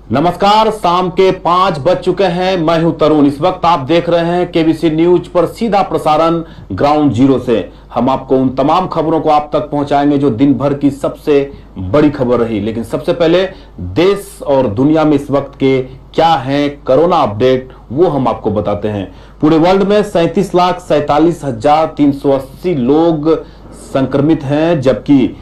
नमस्कार, शाम के 5 बज चुके हैं। मैं हूं तरुण। इस वक्त आप देख रहे हैं केबीसी न्यूज पर सीधा प्रसारण ग्राउंड जीरो से। हम आपको उन तमाम खबरों को आप तक पहुंचाएंगे जो दिन भर की सबसे बड़ी खबर रही। लेकिन सबसे पहले देश और दुनिया में इस वक्त के क्या है कोरोना अपडेट, वो हम आपको बताते हैं। पूरे वर्ल्ड में 37,47,380 लोग संक्रमित हैं, जबकि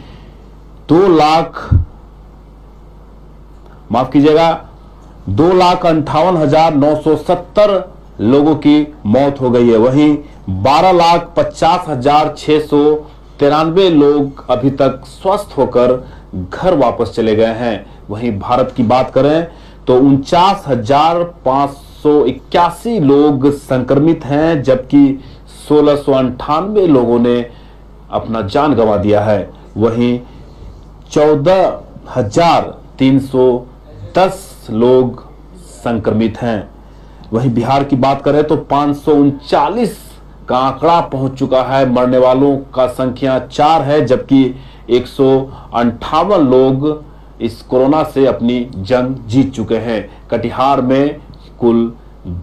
2,58,970 लोगों की मौत हो गई है। वहीं 12,50,693 लोग अभी तक स्वस्थ होकर घर वापस चले गए हैं। वहीं भारत की बात करें तो 49,581 लोग संक्रमित हैं, जबकि 1,698 लोगों ने अपना जान गंवा दिया है। वहीं 14,310 लोग संक्रमित हैं। वहीं बिहार की बात करें तो 539 का आंकड़ा पहुंच चुका है। मरने वालों का संख्या 4 है, जबकि 158 लोग इस कोरोना से अपनी जंग जीत चुके हैं। कटिहार में कुल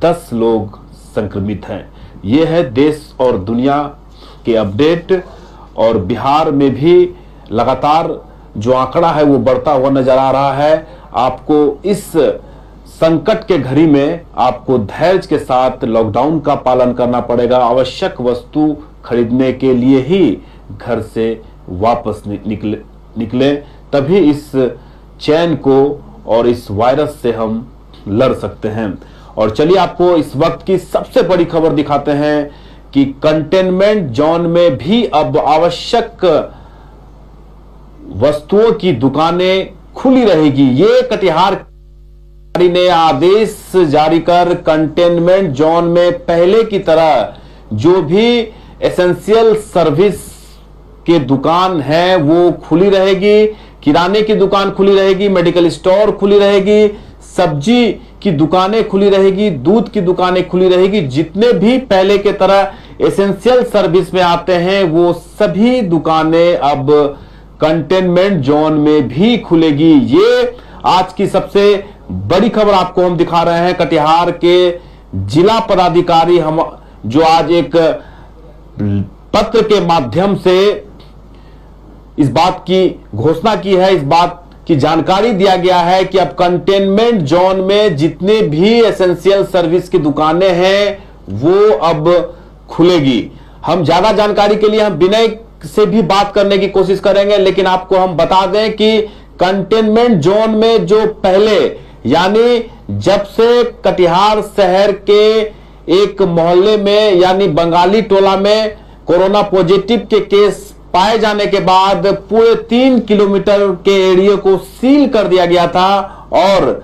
10 लोग संक्रमित हैं। यह है देश और दुनिया के अपडेट। और बिहार में भी लगातार जो आंकड़ा है वो बढ़ता हुआ नजर आ रहा है। आपको इस संकट के घड़ी में आपको धैर्य के साथ लॉकडाउन का पालन करना पड़ेगा। आवश्यक वस्तु खरीदने के लिए ही घर से वापस निकले, तभी इस चैन को और इस वायरस से हम लड़ सकते हैं। और चलिए आपको इस वक्त की सबसे बड़ी खबर दिखाते हैं कि कंटेनमेंट जोन में भी अब आवश्यक वस्तुओं की दुकानें खुली रहेगी। ये कटिहार ने आदेश जारी कर कंटेनमेंट जोन में पहले की तरह जो भी एसेंशियल सर्विस के दुकान है वो खुली रहेगी। किराने की दुकान खुली रहेगी, मेडिकल स्टोर खुली रहेगी, सब्जी की दुकानें खुली रहेगी, दूध की दुकानें खुली रहेगी। जितने भी पहले के तरह एसेंशियल सर्विस में आते हैं वो सभी दुकानें अब कंटेनमेंट जोन में भी खुलेगी। ये आज की सबसे बड़ी खबर आपको हम दिखा रहे हैं। कटिहार के जिला पदाधिकारी हम जो आज एक पत्र के माध्यम से इस बात की घोषणा की है, इस बात की जानकारी दिया गया है कि अब कंटेनमेंट जोन में जितने भी एसेंशियल सर्विस की दुकानें हैं वो अब खुलेगी। हम ज्यादा जानकारी के लिए हम विनय से भी बात करने की कोशिश करेंगे, लेकिन आपको हम बता दें कि कंटेनमेंट जोन में जो पहले यानी जब से कटिहार शहर के एक मोहल्ले में यानी बंगाली टोला में कोरोना पॉजिटिव के केस पाए जाने के बाद पूरे 3 किलोमीटर के एरिया को सील कर दिया गया था और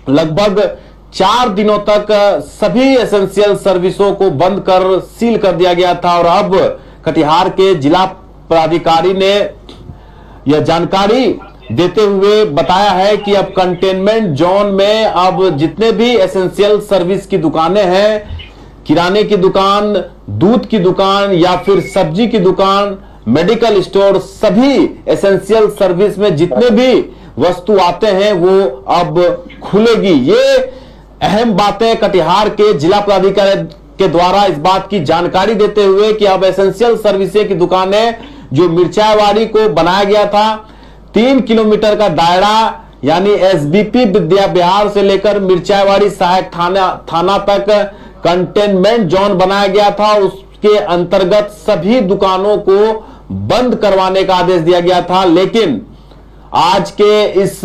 लगभग 4 दिनों तक सभी एसेंशियल सर्विसों को बंद कर सील कर दिया गया था। और अब कटिहार के जिला पदाधिकारी ने यह जानकारी देते हुए बताया है कि अब कंटेनमेंट जोन में अब जितने भी एसेंशियल सर्विस की दुकानें हैं, किराने की दुकान, दूध की दुकान या फिर सब्जी की दुकान, मेडिकल स्टोर, सभी एसेंशियल सर्विस में जितने भी वस्तु आते हैं वो अब खुलेगी। ये अहम बातें कटिहार के जिला पदाधिकारी के द्वारा इस बात की जानकारी देते हुए कि अब एसेंशियल सर्विसेज की दुकानें जो मिर्चाईवाड़ी को बनाया गया था 3 किलोमीटर का दायरा यानी एसबीपी विद्या विहार से लेकर मिर्चाईवाड़ी सहायक थाना तक कंटेनमेंट जोन बनाया गया था। उसके अंतर्गत सभी दुकानों को बंद करवाने का आदेश दिया गया था। लेकिन आज के इस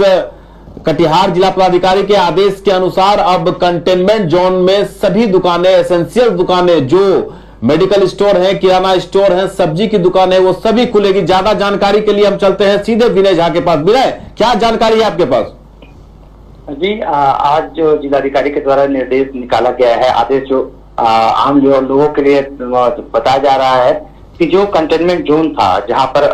कटिहार जिला पदाधिकारी के आदेश के अनुसार अब कंटेनमेंट जोन में सभी दुकानें, एसेंशियल दुकानें जो मेडिकल स्टोर है, किराना स्टोर है, सब्जी की दुकान है, वो सभी खुलेगी। ज्यादा जानकारी के लिए हम चलते हैं सीधे विनय झा के पास। विनय, क्या जानकारी है आपके पास? जी, आज जो जिलाधिकारी के द्वारा निर्देश निकाला गया है, आदेश जो आम जो लोगों के लिए बताया जा रहा है कि जो कंटेनमेंट जोन था जहां पर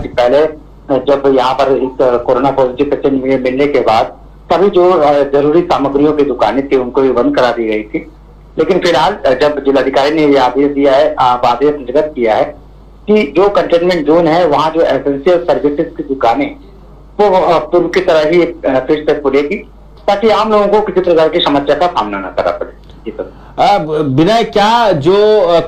पहले जब यहाँ पर इस कोरोना पॉजिटिव पेशेंट मिलने के बाद सभी जो जरूरी सामग्रियों की दुकानें थी उनको भी बंद करा दी गई थी। लेकिन फिलहाल जब जिलाधिकारी ने यह आदेश दिया है, आदेश निर्गत किया है कि जो कंटेनमेंट जोन है वहाँ जो एसेंशियल सर्विसेज की दुकानें वो पूर्व की तरह ही फिर से खुलेगी ताकि आम लोगों को किसी प्रकार की समस्या का सामना न करना पड़े। जी सर। विनय, क्या जो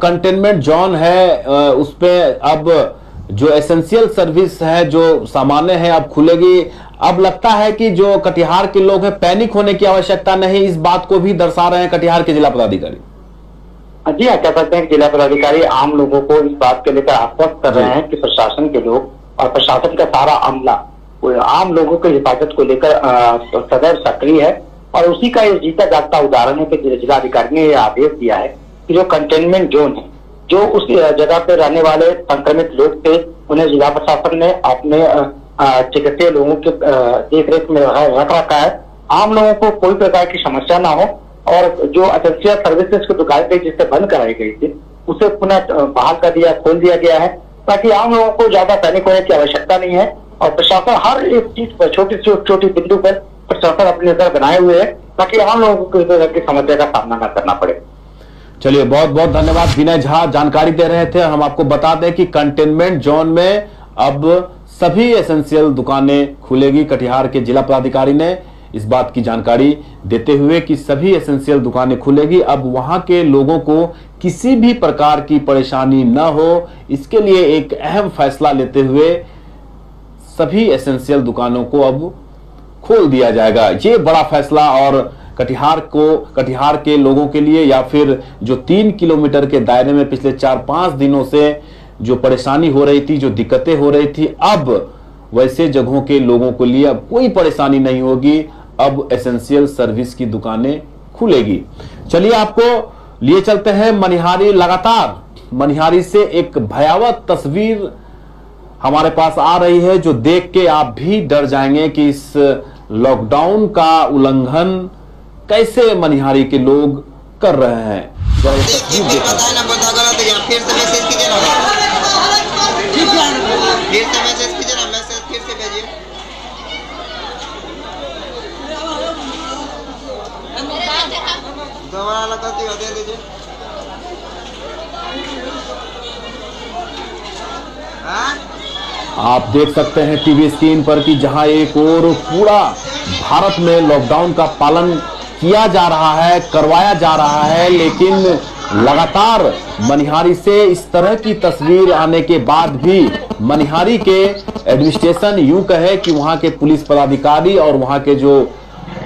कंटेनमेंट जोन है उस पे अब जो एसेंशियल सर्विस है, जो सामान्य है, अब खुलेगी? अब लगता है कि जो कटिहार के लोग हैं, पैनिक होने की आवश्यकता नहीं, इस बात को भी दर्शा रहे हैं कटिहार के जिला पदाधिकारी। जी हाँ, कह सकते हैं कि जिला पदाधिकारी आम लोगों को इस बात के लेकर आश्वस्त कर रहे हैं कि प्रशासन के लोग और प्रशासन का सारा अमला आम लोगों की हिफाजत को लेकर सदैव सक्रिय है। और उसी का ये जीता जागता उदाहरण है कि जिलाधिकारी ने यह आदेश दिया है कि जो कंटेनमेंट जोन है, जो उस जगह पे रहने वाले संक्रमित लोग थे, उन्हें जिला प्रशासन ने अपने चिकित्सीय लोगों के देखरेख में रख रखा है। आम लोगों को कोई प्रकार की समस्या ना हो, और जो एसेंशियल सर्विसेज को दुकान पे जिससे बंद कराई गई थी, उसे पुनः बहाल कर दिया, खोल दिया गया है, ताकि आम लोगों को ज्यादा पैनिक होने की आवश्यकता नहीं है। और प्रशासन हर एक चीज पर, छोटी छोटी बिंदु पर प्रशासन अपनी नजर बनाए हुए है, ताकि आम लोगों को किसी तरह की समस्या का सामना न करना पड़े। चलिए, बहुत बहुत धन्यवाद। विनय झा जानकारी दे रहे थे। हम आपको बता दें कि कंटेनमेंट जोन में अब सभी एसेंशियल दुकानें खुलेगी। कटिहार के जिला पदाधिकारी ने इस बात की जानकारी देते हुए कि सभी एसेंशियल दुकानें खुलेगी। अब वहां के लोगों को किसी भी प्रकार की परेशानी न हो, इसके लिए एक अहम फैसला लेते हुए सभी एसेंशियल दुकानों को अब खोल दिया जाएगा। ये बड़ा फैसला, और कटिहार के लोगों के लिए, या फिर जो 3 किलोमीटर के दायरे में पिछले 4-5 दिनों से जो परेशानी हो रही थी, जो दिक्कतें हो रही थी, अब वैसे जगहों के लोगों के लिए अब कोई परेशानी नहीं होगी। अब एसेंशियल सर्विस की दुकानें खुलेगी। चलिए, आपको लिए चलते हैं मनिहारी। लगातार मनिहारी से एक भयावह तस्वीर हमारे पास आ रही है, जो देख के आप भी डर जाएंगे कि इस लॉकडाउन का उल्लंघन कैसे मनिहारी के लोग कर रहे हैं। जरा ये तस्वीर देखिए। आप देख सकते हैं टीवी स्क्रीन पर कि जहां एक और पूरा भारत में लॉकडाउन का पालन किया जा रहा है, करवाया जा रहा है, लेकिन लगातार मनिहारी से इस तरह की तस्वीर आने के बाद भी मनिहारी के एडमिनिस्ट्रेशन, यूं कहे कि वहां के पुलिस पदाधिकारी और वहां के जो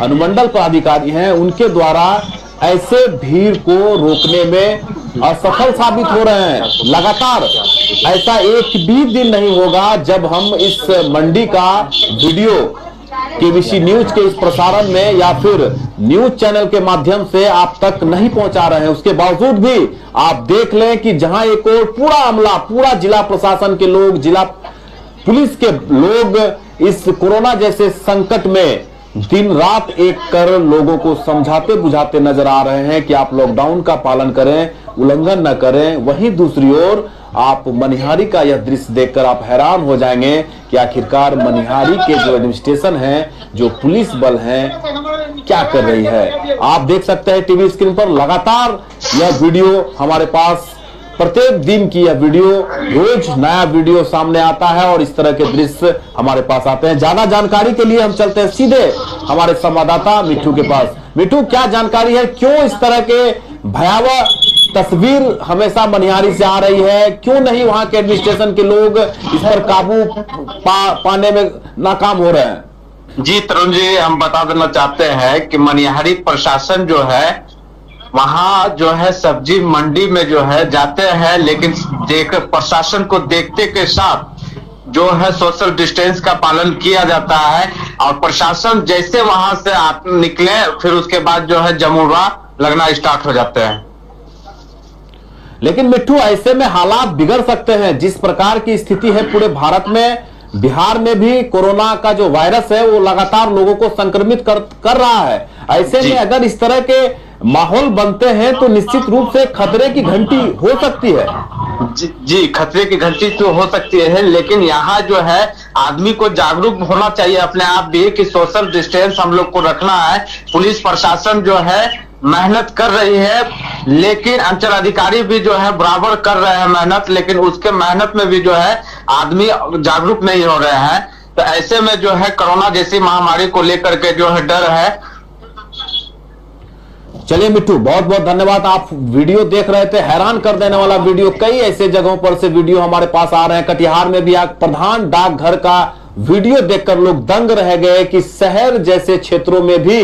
अनुमंडल पदाधिकारी हैं, उनके द्वारा ऐसे भीड़ को रोकने में असफल साबित हो रहे हैं। लगातार ऐसा एक भी दिन नहीं होगा जब हम इस मंडी का वीडियो केबीसी न्यूज के इस प्रसारण में या फिर न्यूज चैनल के माध्यम से आप तक नहीं पहुंचा रहे हैं। उसके बावजूद भी आप देख लें कि जहां एक और पूरा अमला, पूरा जिला प्रशासन के लोग, जिला पुलिस के लोग इस कोरोना जैसे संकट में दिन रात एक कर लोगों को समझाते बुझाते नजर आ रहे हैं कि आप लॉकडाउन का पालन करें, उल्लंघन न करें। वहीं दूसरी ओर आप मनिहारी का यह दृश्य देखकर आप हैरान हो जाएंगे कि आखिरकार मनिहारी के जो एडमिनिस्ट्रेशन है, जो पुलिस बल है, क्या कर रही है। आप देख सकते हैं टीवी स्क्रीन पर लगातार यह वीडियो हमारे पास, प्रत्येक दिन की यह वीडियो, रोज नया वीडियो सामने आता है और इस तरह के दृश्य हमारे पास आते हैं। ज्यादा जानकारी के लिए हम चलते हैं सीधे हमारे संवाददाता मिट्ठू के पास। मिट्ठू, क्या जानकारी है, क्यों इस तरह के भयावह तस्वीर हमेशा मनिहारी से आ रही है? क्यों नहीं वहां के एडमिनिस्ट्रेशन के लोग इस पर काबू पाने में नाकाम हो रहे हैं? जी तरुण जी, हम बता देना चाहते हैं कि मनिहारी प्रशासन जो है वहां जो है सब्जी मंडी में जो है जाते हैं, लेकिन प्रशासन को देखते के साथ जो है सोशल डिस्टेंस का पालन किया जाता है। और प्रशासन जैसे वहां से निकले, फिर उसके बाद जो है जमुरा लगना स्टार्ट हो जाते हैं। लेकिन मिट्ठू, ऐसे में हालात बिगड़ सकते हैं। जिस प्रकार की स्थिति है पूरे भारत में, बिहार में भी कोरोना का जो वायरस है वो लगातार लोगों को संक्रमित कर रहा है। ऐसे में अगर इस तरह के माहौल बनते हैं तो निश्चित रूप से खतरे की घंटी हो सकती है। जी, खतरे की घंटी तो हो सकती है, लेकिन यहाँ जो है आदमी को जागरूक होना चाहिए अपने आप भी कि सोशल डिस्टेंस हम लोग को रखना है। पुलिस प्रशासन जो है मेहनत कर रही है, लेकिन अंचल अधिकारी भी जो है बराबर कर रहे हैं मेहनत, लेकिन उसके मेहनत में भी जो है आदमी जागरूक नहीं हो रहे हैं। तो ऐसे में जो है कोरोना जैसी महामारी को लेकर के जो है डर है, चलिए मिट्टू, बहुत बहुत धन्यवाद। आप वीडियो देख रहे थे, हैरान कर देने वाला वीडियो। कई ऐसे जगहों पर से वीडियो हमारे पास आ रहे हैं। कटिहार में भी आज प्रधान डाकघर का वीडियो देखकर लोग दंग रह गए कि शहर जैसे क्षेत्रों में भी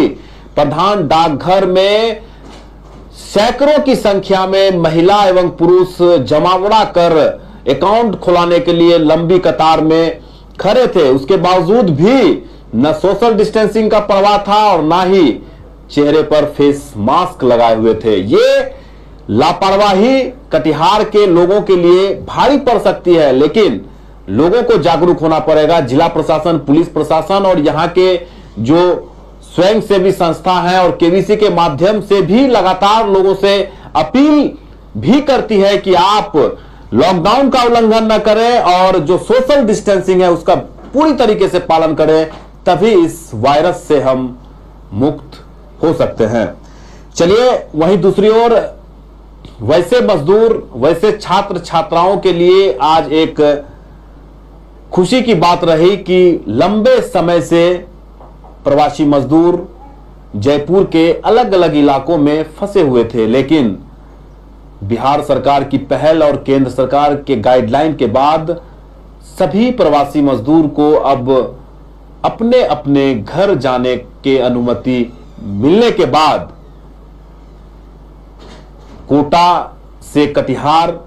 प्रधान डाकघर में सैकड़ों की संख्या में महिला एवं पुरुष जमावड़ा कर अकाउंट खुलाने के लिए लंबी कतार में खड़े थे। उसके बावजूद भी न सोशल डिस्टेंसिंग का परवाह था और ना ही चेहरे पर फेस मास्क लगाए हुए थे। ये लापरवाही कटिहार के लोगों के लिए भारी पड़ सकती है, लेकिन लोगों को जागरूक होना पड़ेगा। जिला प्रशासन, पुलिस प्रशासन और यहाँ के जो स्वयंसेवी संस्था है और केवीसी के माध्यम से भी लगातार लोगों से अपील भी करती है कि आप लॉकडाउन का उल्लंघन न करें और जो सोशल डिस्टेंसिंग है उसका पूरी तरीके से पालन करें, तभी इस वायरस से हम मुक्त हो सकते हैं। चलिए वहीं दूसरी ओर वैसे मजदूर, वैसे छात्र छात्राओं के लिए आज एक खुशी की बात रही कि लंबे समय से प्रवासी मजदूर जयपुर के अलग अलग इलाकों में फंसे हुए थे, लेकिन बिहार सरकार की पहल और केंद्र सरकार के गाइडलाइन के बाद सभी प्रवासी मजदूर को अब अपने अपने घर जाने की अनुमति मिलने के बाद कोटा से कटिहार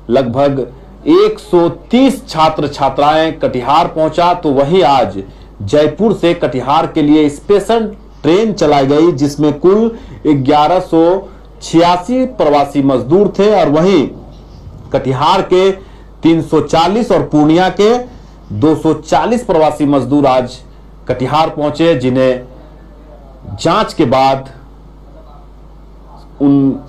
लगभग 130 छात्र छात्राएं कटिहार पहुंचा। तो वहीं आज जयपुर से कटिहार के लिए स्पेशल ट्रेन चलाई गई, जिसमें कुल 1186 प्रवासी मजदूर थे और वहीं कटिहार के 340 और पूर्णिया के 240 प्रवासी मजदूर आज कटिहार पहुंचे, जिन्हें जांच के बाद उन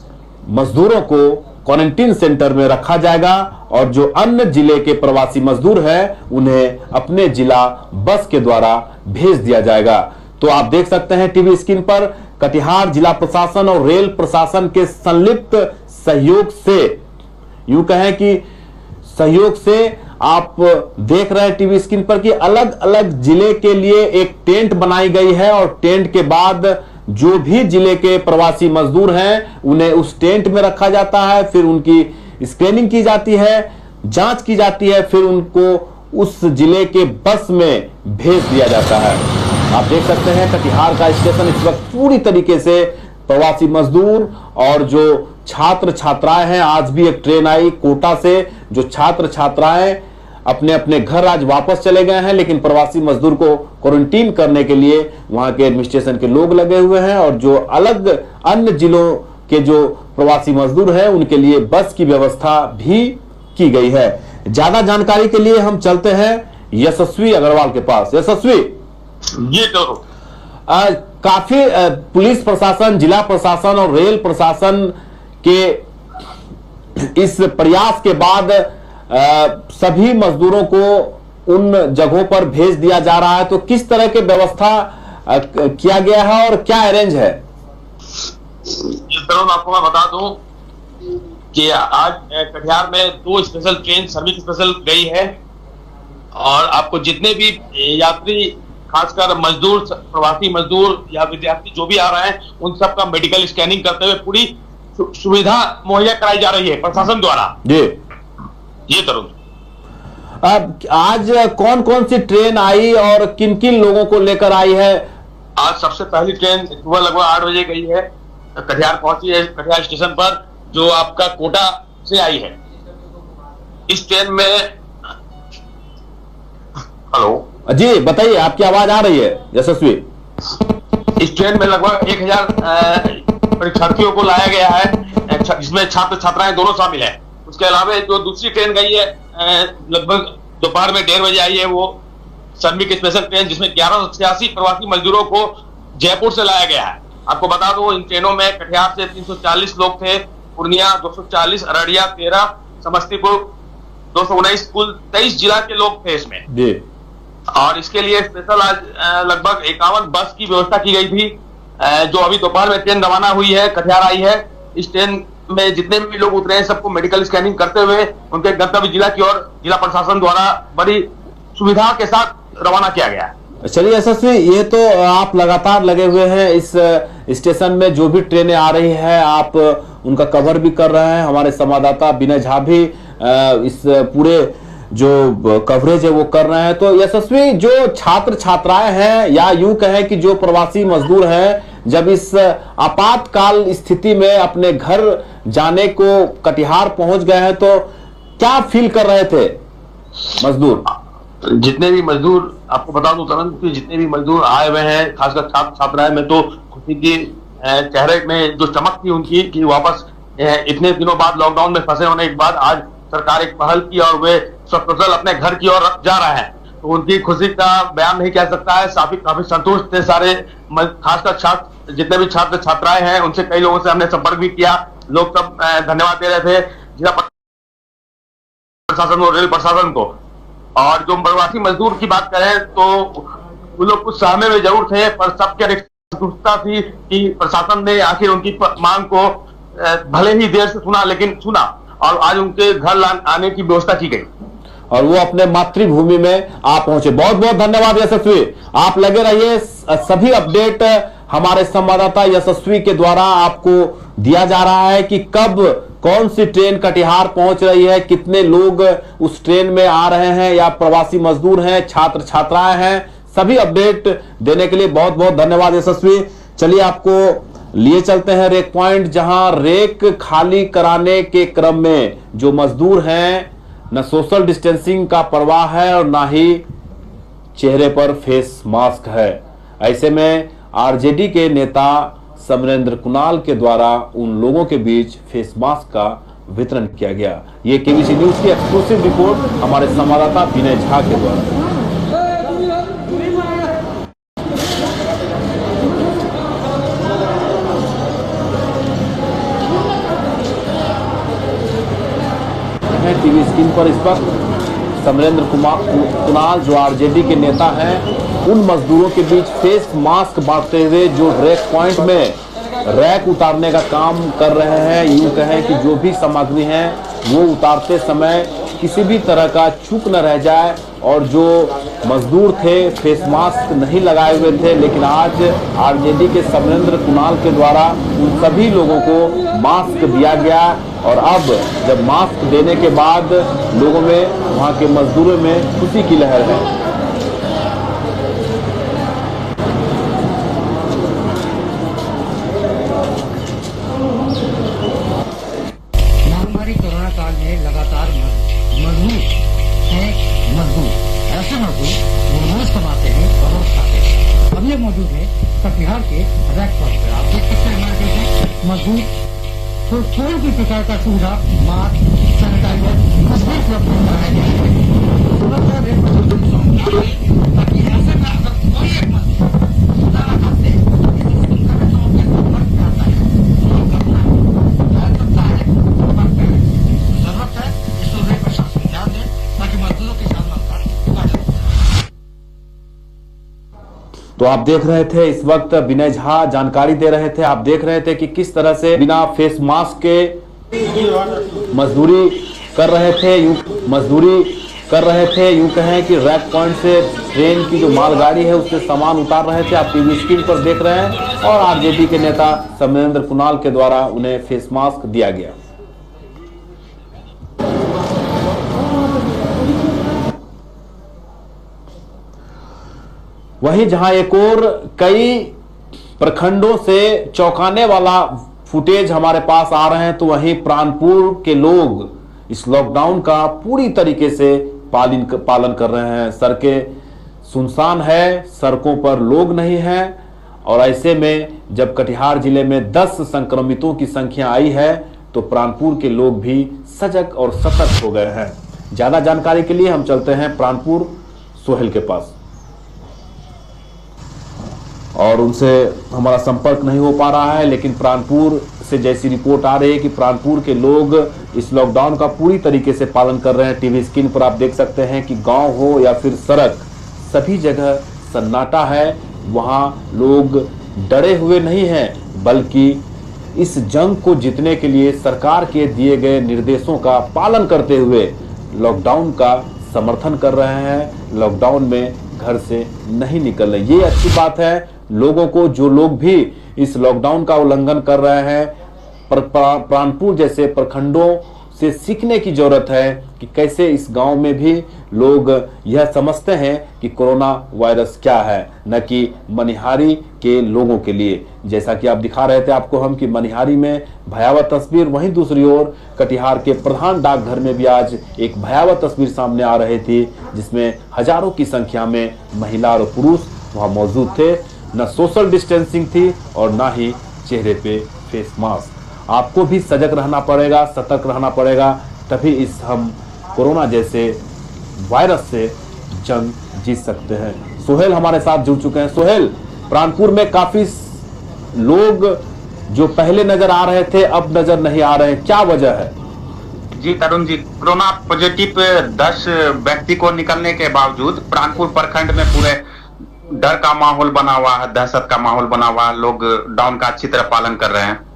मजदूरों को क्वारंटीन सेंटर में रखा जाएगा और जो अन्य जिले के प्रवासी मजदूर हैं उन्हें अपने जिला बस के द्वारा भेज दिया जाएगा। तो आप देख सकते हैं टीवी स्क्रीन पर कटिहार जिला प्रशासन और रेल प्रशासन के संलिप्त सहयोग से, यूं कहें कि सहयोग से आप देख रहे हैं टीवी स्क्रीन पर कि अलग अलग जिले के लिए एक टेंट बनाई गई है और टेंट के बाद जो भी जिले के प्रवासी मजदूर हैं उन्हें उस टेंट में रखा जाता है, फिर उनकी स्क्रीनिंग की जाती है, जांच की जाती है, फिर उनको उस जिले के बस में भेज दिया जाता है। आप देख सकते हैं कटिहार का स्टेशन इस वक्त पूरी तरीके से प्रवासी मजदूर और जो छात्र छात्राएं हैं, आज भी एक ट्रेन आई कोटा से, जो छात्र छात्राएं अपने अपने घर आज वापस चले गए हैं, लेकिन प्रवासी मजदूर को क्वारंटीन करने के लिए वहां के एडमिनिस्ट्रेशन के लोग लगे हुए हैं और जो अलग अन्य जिलों के जो प्रवासी मजदूर हैं उनके लिए बस की व्यवस्था भी की गई है। ज्यादा जानकारी के लिए हम चलते हैं यशस्वी अग्रवाल के पास। यशस्वी जी तो काफी पुलिस प्रशासन, जिला प्रशासन और रेल प्रशासन के इस प्रयास के बाद सभी मजदूरों को उन जगहों पर भेज दिया जा रहा है, तो किस तरह की व्यवस्था किया गया है और क्या अरेंज है? आपको मैं बता दूं कि आज कटिहार में 2 स्पेशल ट्रेन श्रमिक स्पेशल गई है और आपको जितने भी यात्री, खासकर मजदूर, प्रवासी मजदूर या विद्यार्थी जो भी आ रहे हैं, उन सबका मेडिकल स्कैनिंग करते हुए पूरी सुविधा मुहैया कराई जा रही है प्रशासन द्वारा। जी ये तरुण, आज कौन कौन सी ट्रेन आई और किन किन लोगों को लेकर आई है? आज सबसे पहली ट्रेन सुबह लगभग 8 बजे गई है, कटिहार पहुंची है, कटिहार स्टेशन पर, जो आपका कोटा से आई है। इस ट्रेन में हेलो जी बताइए, आपकी आवाज आ रही है यशस्वी। इस ट्रेन में लगभग 1000 परीक्षार्थियों को लाया गया है, जिसमें छात्र छात्राएं दोनों शामिल हैं। उसके अलावा जो दूसरी ट्रेन गई है लगभग दोपहर में 1:30 बजे आई है, वो श्रमिक स्पेशल ट्रेन, जिसमें 1186 प्रवासी मजदूरों को जयपुर से लाया गया है। आपको बता दो इन ट्रेनों में कटिहार से 340 लोग थे, पूर्णिया 240, अररिया 13, समस्तीपुर 219, कुल 23 जिला के लोग थे इसमें। और इसके लिए स्पेशल आज लगभग 51 बस की व्यवस्था की गई थी, जो अभी दोपहर में ट्रेन रवाना हुई है, कटिहार आई है। इस ट्रेन में जितने भी लोग उतरे हैं सबको मेडिकल स्कैनिंग करते हुए उनके गंतव्य जिला की ओर जिला प्रशासन द्वारा बड़ी सुविधा के साथ रवाना किया गया है। चलिए यशस्वी, ये तो आप लगातार लगे हुए हैं इस स्टेशन में, जो भी ट्रेनें आ रही है आप उनका कवर भी कर रहे हैं। हमारे संवाददाता विनय झा भी इस पूरे जो कवरेज है वो कर रहे हैं। तो यशस्वी, जो छात्र छात्राएं हैं या यूं कहें कि जो प्रवासी मजदूर हैं, जब इस आपातकाल स्थिति में अपने घर जाने को कटिहार पहुंच गए हैं, तो क्या फील कर रहे थे मजदूर? जितने भी मजदूर, आपको बता दूं तुरंत कि जितने भी मजदूर आए हुए हैं, खासकर छात्र छात्राएं में तो खुशी की चेहरे में जो चमक थी उनकी कि वापस इतने दिनों बाद लॉकडाउन में फंसे होने के बाद आज सरकार एक पहल की और वे सकुशल अपने घर की ओर जा रहे हैं, तो उनकी खुशी का बयान नहीं कह सकता है। काफी संतुष्ट थे सारे, खासकर छात्र, जितने भी छात्र छात्राएं हैं उनसे कई लोगों से हमने संपर्क भी किया। लोग सब धन्यवाद दे रहे थे जिला प्रशासन और रेल प्रशासन को। और जो प्रवासी मजदूर की बात करें तो वो लोग कुछ सहमे में जरूर थे, पर सबके संतुष्टता थी कि प्रशासन ने आखिर उनकी मांग को भले ही देर से सुना, लेकिन सुना और आज उनके घर आने की व्यवस्था की गई और वो अपने मातृभूमि में आ पहुंचे। बहुत बहुत धन्यवाद यशस्वी, आप लगे रहिए। सभी अपडेट हमारे संवाददाता यशस्वी के द्वारा आपको दिया जा रहा है कि कब कौन सी ट्रेन कटिहार पहुंच रही है, कितने लोग उस ट्रेन में आ रहे हैं, या प्रवासी मजदूर हैं, छात्र छात्राएं हैं। सभी अपडेट देने के लिए बहुत बहुत धन्यवाद यशस्वी। चलिए आपको लिए चलते हैं रेक पॉइंट, जहां रेक खाली कराने के क्रम में जो मजदूर हैं, न सोशल डिस्टेंसिंग का परवाह है और ना ही चेहरे पर फेस मास्क है। ऐसे में आरजेडी के नेता समरेंद्र कुणाल के द्वारा उन लोगों के बीच फेस मास्क का वितरण किया गया। ये केबीसी न्यूज की एक्सक्लूसिव रिपोर्ट हमारे संवाददाता विनय झा के द्वारा। टीवी स्क्रीन पर इस वक्त समरेंद्र कुणाल जो आरजेडी के नेता हैं, उन मजदूरों के बीच फेस मास्क बांटते हुए जो रैक पॉइंट में रैक उतारने का काम कर रहे हैं। यूं कहें कि जो भी सामग्री है वो उतारते समय किसी भी तरह का चूक न रह जाए। और जो मजदूर थे फेस मास्क नहीं लगाए हुए थे, लेकिन आज आरजेडी के समरेंद्र कुणाल के द्वारा उन सभी लोगों को मास्क दिया गया। और अब जब मास्क देने के बाद लोगों में, वहां के मजदूरों में खुशी की लहर है। महामारी कोरोना काल में लगातार मजदूर ऐसे मजदूर जो रोज कमाते हैं और रोज खाते हैं। अब ये मौजूद है कटिहार के रैक पॉइंट पर। आप देख सकते हैं हमारे देश में मजदूर तो कोई भी प्रकार का सुविधा, मास्क, सैनिटाइजर मजबूत उपलब्ध कराया गया है। ताकि ऐसे में अगर कोई एक मजदूर खाते जरूरत है इसको रेल प्रशासन ध्यान दे ताकि मजदूरों की जान माल का तो आप देख रहे थे इस वक्त विनय झा जानकारी दे रहे थे। आप देख रहे थे कि किस तरह से बिना फेस मास्क के मजदूरी कर रहे थे। यूं कहें कि रैक पॉइंट से ट्रेन की जो मालगाड़ी है उससे सामान उतार रहे थे। आप टीवी स्क्रीन पर देख रहे हैं। और आरजेडी के नेता समरेंद्र कुणाल के द्वारा उन्हें फेस मास्क दिया गया। वहीं जहां एक और कई प्रखंडों से चौंकाने वाला फुटेज हमारे पास आ रहे हैं, तो वहीं प्राणपुर के लोग इस लॉकडाउन का पूरी तरीके से पालन कर रहे हैं। सड़कें सुनसान है, सड़कों पर लोग नहीं हैं। और ऐसे में जब कटिहार जिले में 10 संक्रमितों की संख्या आई है, तो प्राणपुर के लोग भी सजग और सतर्क हो गए हैं। ज्यादा जानकारी के लिए हम चलते हैं प्राणपुर सोहेल के पास, और उनसे हमारा संपर्क नहीं हो पा रहा है। लेकिन प्राणपुर से जैसी रिपोर्ट आ रही है कि प्राणपुर के लोग इस लॉकडाउन का पूरी तरीके से पालन कर रहे हैं। टीवी स्क्रीन पर आप देख सकते हैं कि गांव हो या फिर सड़क, सभी जगह सन्नाटा है। वहां लोग डरे हुए नहीं हैं, बल्कि इस जंग को जीतने के लिए सरकार के दिए गए निर्देशों का पालन करते हुए लॉकडाउन का समर्थन कर रहे हैं, लॉकडाउन में घर से नहीं निकल रहे। ये अच्छी बात है। लोगों को, जो लोग भी इस लॉकडाउन का उल्लंघन कर रहे हैं, प्राणपुर जैसे प्रखंडों से सीखने की जरूरत है कि कैसे इस गांव में भी लोग यह समझते हैं कि कोरोना वायरस क्या है, न कि मनिहारी के लोगों के लिए। जैसा कि आप दिखा रहे थे आपको हम कि मनिहारी में भयावह तस्वीर, वहीं दूसरी ओर कटिहार के प्रधान डाकघर में भी आज एक भयावह तस्वीर सामने आ रही थी, जिसमें हजारों की संख्या में महिला और पुरुष वहां मौजूद थे। न सोशल डिस्टेंसिंग थी और ना ही चेहरे पे फेस मास्क। आपको भी सजग रहना पड़ेगा, सतर्क रहना पड़ेगा, तभी इस हम कोरोना जैसे वायरस से जंग जीत सकते हैं। सोहेल हमारे साथ जुड़ चुके हैं। सोहेल, प्राणपुर में काफी लोग जो पहले नजर आ रहे थे अब नजर नहीं आ रहे हैं, क्या वजह है? जी तरुण जी, कोरोना पॉजिटिव 10 व्यक्ति को निकलने के बावजूद प्राणपुर प्रखंड में पूरे डर का माहौल बना हुआ है, दहशत का माहौल बना हुआ है। लोग लॉकडाउन का अच्छी तरह पालन कर रहे हैं।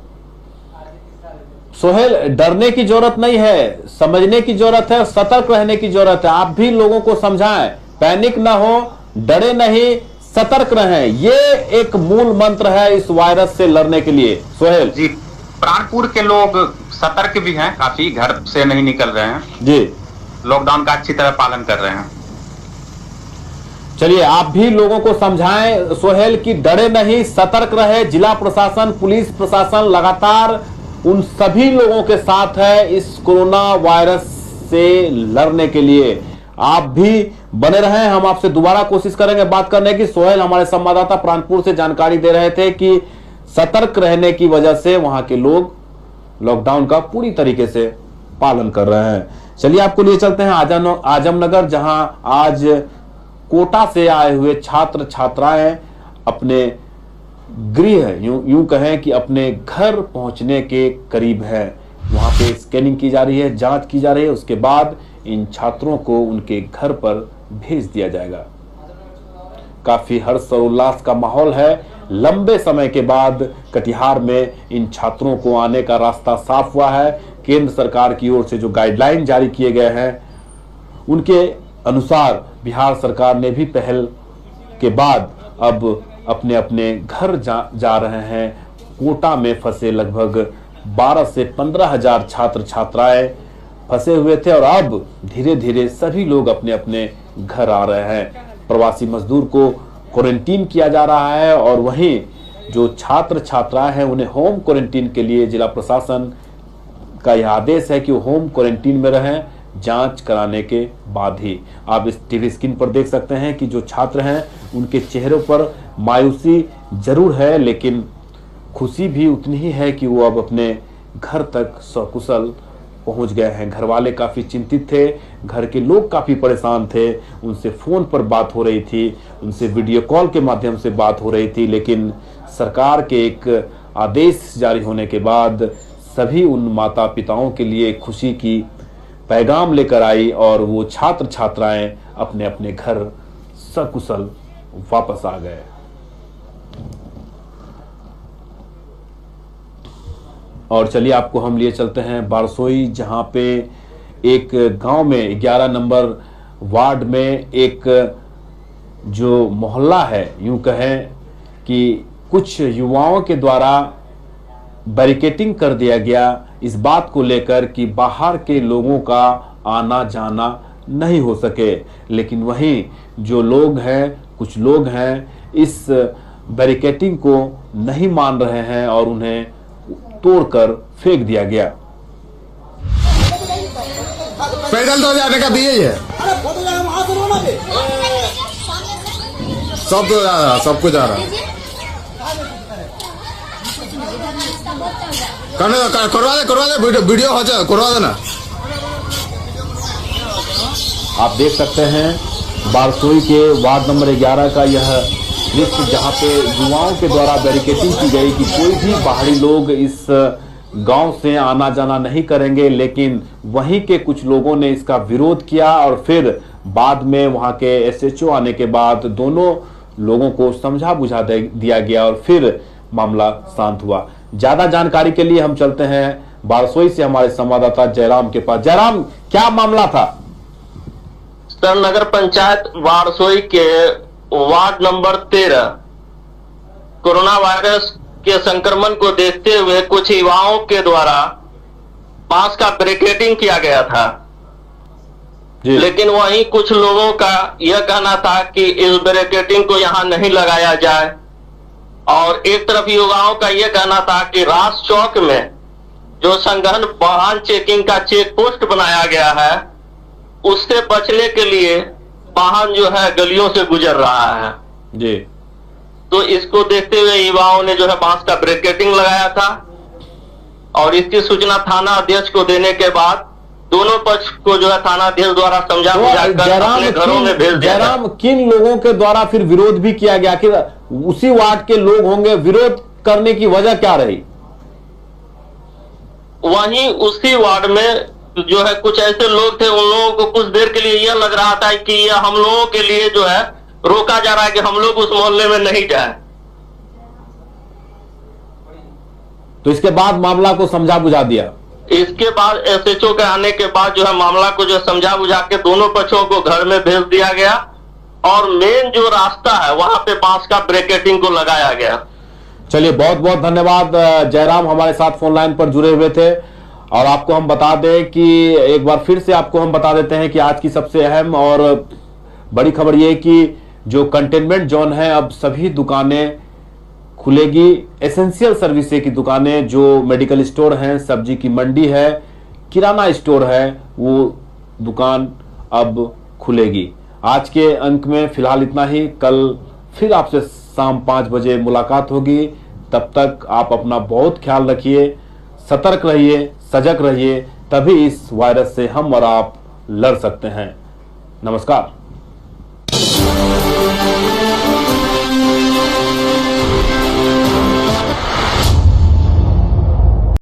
सोहेल, डरने की जरूरत नहीं है, समझने की जरूरत है, सतर्क रहने की जरूरत है। आप भी लोगों को समझाएं, पैनिक ना हो, डरे नहीं, सतर्क रहें। ये एक मूल मंत्र है इस वायरस से लड़ने के लिए। सोहेल जी, प्राणपुर के लोग सतर्क भी हैं, काफी घर से नहीं निकल रहे हैं जी, लॉकडाउन का अच्छी तरह पालन कर रहे हैं। चलिए आप भी लोगों को समझाएं सोहेल कि डरे नहीं, सतर्क रहे। जिला प्रशासन, पुलिस प्रशासन लगातार उन सभी लोगों के साथ है इस कोरोना वायरस से लड़ने के लिए। आप भी बने रहें, हम आपसे दोबारा कोशिश करेंगे बात करने की। सोहेल हमारे संवाददाता प्राणपुर से जानकारी दे रहे थे कि सतर्क रहने की वजह से वहां के लोग लॉकडाउन का पूरी तरीके से पालन कर रहे हैं। चलिए आपको लिए चलते हैं आजमनगर, जहां आज कोटा से आए हुए छात्र छात्राएं अपने गृह, यूं कहें कि अपने घर पहुंचने के करीब है। वहां पे स्कैनिंग की जा रही है, जांच की जा रही है, उसके बाद इन छात्रों को उनके घर पर भेज दिया जाएगा। काफी हर्ष और उल्लास का माहौल है। लंबे समय के बाद कटिहार में इन छात्रों को आने का रास्ता साफ हुआ है। केंद्र सरकार की ओर से जो गाइडलाइन जारी किए गए हैं उनके अनुसार बिहार सरकार ने भी पहल के बाद अब अपने अपने घर जा रहे हैं। कोटा में फंसे लगभग 12 से 15 हजार छात्र छात्राएं फंसे हुए थे और अब धीरे धीरे सभी लोग अपने अपने घर आ रहे हैं। प्रवासी मजदूर को क्वारंटीन किया जा रहा है और वहीं जो छात्र छात्राएं हैं उन्हें होम क्वारंटीन के लिए जिला प्रशासन का यह आदेश है कि वो होम क्वारंटीन में रहें, जांच कराने के बाद ही। आप इस टीवी स्क्रीन पर देख सकते हैं कि जो छात्र हैं उनके चेहरों पर मायूसी जरूर है, लेकिन खुशी भी उतनी ही है कि वो अब अपने घर तक सकुशल पहुंच गए हैं। घर वाले काफी चिंतित थे, घर के लोग काफी परेशान थे, उनसे फोन पर बात हो रही थी, उनसे वीडियो कॉल के माध्यम से बात हो रही थी, लेकिन सरकार के एक आदेश जारी होने के बाद सभी उन माता पिताओं के लिए खुशी की पैगाम लेकर आई और वो छात्र छात्राएं अपने अपने घर सकुशल वापस आ गए। और चलिए आपको हम लिए चलते हैं बारसोई, जहां पे एक गांव में 11 नंबर वार्ड में एक जो मोहल्ला है, यूं कहें कि कुछ युवाओं के द्वारा बैरिकेटिंग कर दिया गया इस बात को लेकर कि बाहर के लोगों का आना जाना नहीं हो सके। लेकिन वहीं जो लोग हैं, कुछ लोग हैं, इस बैरिकेटिंग को नहीं मान रहे हैं और उन्हें तोड़कर फेंक दिया गया। पैदल तो जाने का दिए है, सब तो जा रहा, सबको जा रहा। करवा दे वीडियो हो जाए, करवा देना। आप देख सकते हैं बारसोई के वार्ड नंबर 11 का यह दृश्य, जहां पे युवाओं के द्वारा बैरिकेडिंग की गई कि कोई भी बाहरी लोग इस गांव से आना जाना नहीं करेंगे। लेकिन वहीं के कुछ लोगों ने इसका विरोध किया और फिर बाद में वहां के SHO आने के बाद दोनों लोगों को समझा बुझा दिया गया और फिर मामला शांत हुआ। ज्यादा जानकारी के लिए हम चलते हैं बारसोई से हमारे संवाददाता जयराम के पास। जयराम, क्या मामला था? सर, नगर पंचायत वारसोई के वार्ड नंबर 13 कोरोना वायरस के संक्रमण को देखते हुए कुछ युवाओं के द्वारा बांस का बैरिकेडिंग किया गया था, लेकिन वहीं कुछ लोगों का यह कहना था कि इस बैरिकेडिंग को यहां नहीं लगाया जाए, और एक तरफ युवाओं का यह कहना था कि रास चौक में जो संघन वाहन चेकिंग का चेक पोस्ट बनाया गया है उससे बचने के लिए वाहन जो है गलियों से गुजर रहा है जी। तो इसको देखते हुए युवाओं ने जो है बांस का बैरिकेडिंग लगाया था, और इसकी सूचना थाना अध्यक्ष को देने के बाद दोनों पक्ष को जो है थाना अध्यक्ष द्वारा समझा बुझाकर अपने घरों में भेज दिया। जयराम, किन लोगों के द्वारा फिर विरोध भी किया गया कि उसी वार्ड के लोग होंगे, विरोध करने की वजह क्या रही? वहीं उसी वार्ड में जो है कुछ ऐसे लोग थे, उन लोगों को कुछ देर के लिए यह लग रहा था कि यह हम लोगों के लिए जो है रोका जा रहा है कि हम लोग उस मोहल्ले में नहीं जाए। तो इसके बाद मामला को समझा बुझा दिया। इसके बाद एसएचओ के आने के बाद जो है मामला को जो समझा बुझा के दोनों पक्षों को घर में भेज दिया गया, और मेन जो रास्ता है वहां पे बांस का बैरिकेडिंग को लगाया गया। चलिए, बहुत बहुत धन्यवाद जयराम, हमारे साथ फोन लाइन पर जुड़े हुए थे। और आपको हम बता दें कि एक बार फिर से आपको हम बता देते हैं कि आज की सबसे अहम और बड़ी खबर यह कि जो कंटेनमेंट जोन है अब सभी दुकानें खुलेगी। एसेंशियल सर्विसेज की दुकानें, जो मेडिकल स्टोर हैं, सब्जी की मंडी है, किराना स्टोर है, वो दुकान अब खुलेगी। आज के अंक में फिलहाल इतना ही। कल फिर आपसे शाम 5 बजे मुलाकात होगी। तब तक आप अपना बहुत ख्याल रखिए, सतर्क रहिए, सजग रहिए, तभी इस वायरस से हम और आप लड़ सकते हैं। नमस्कार।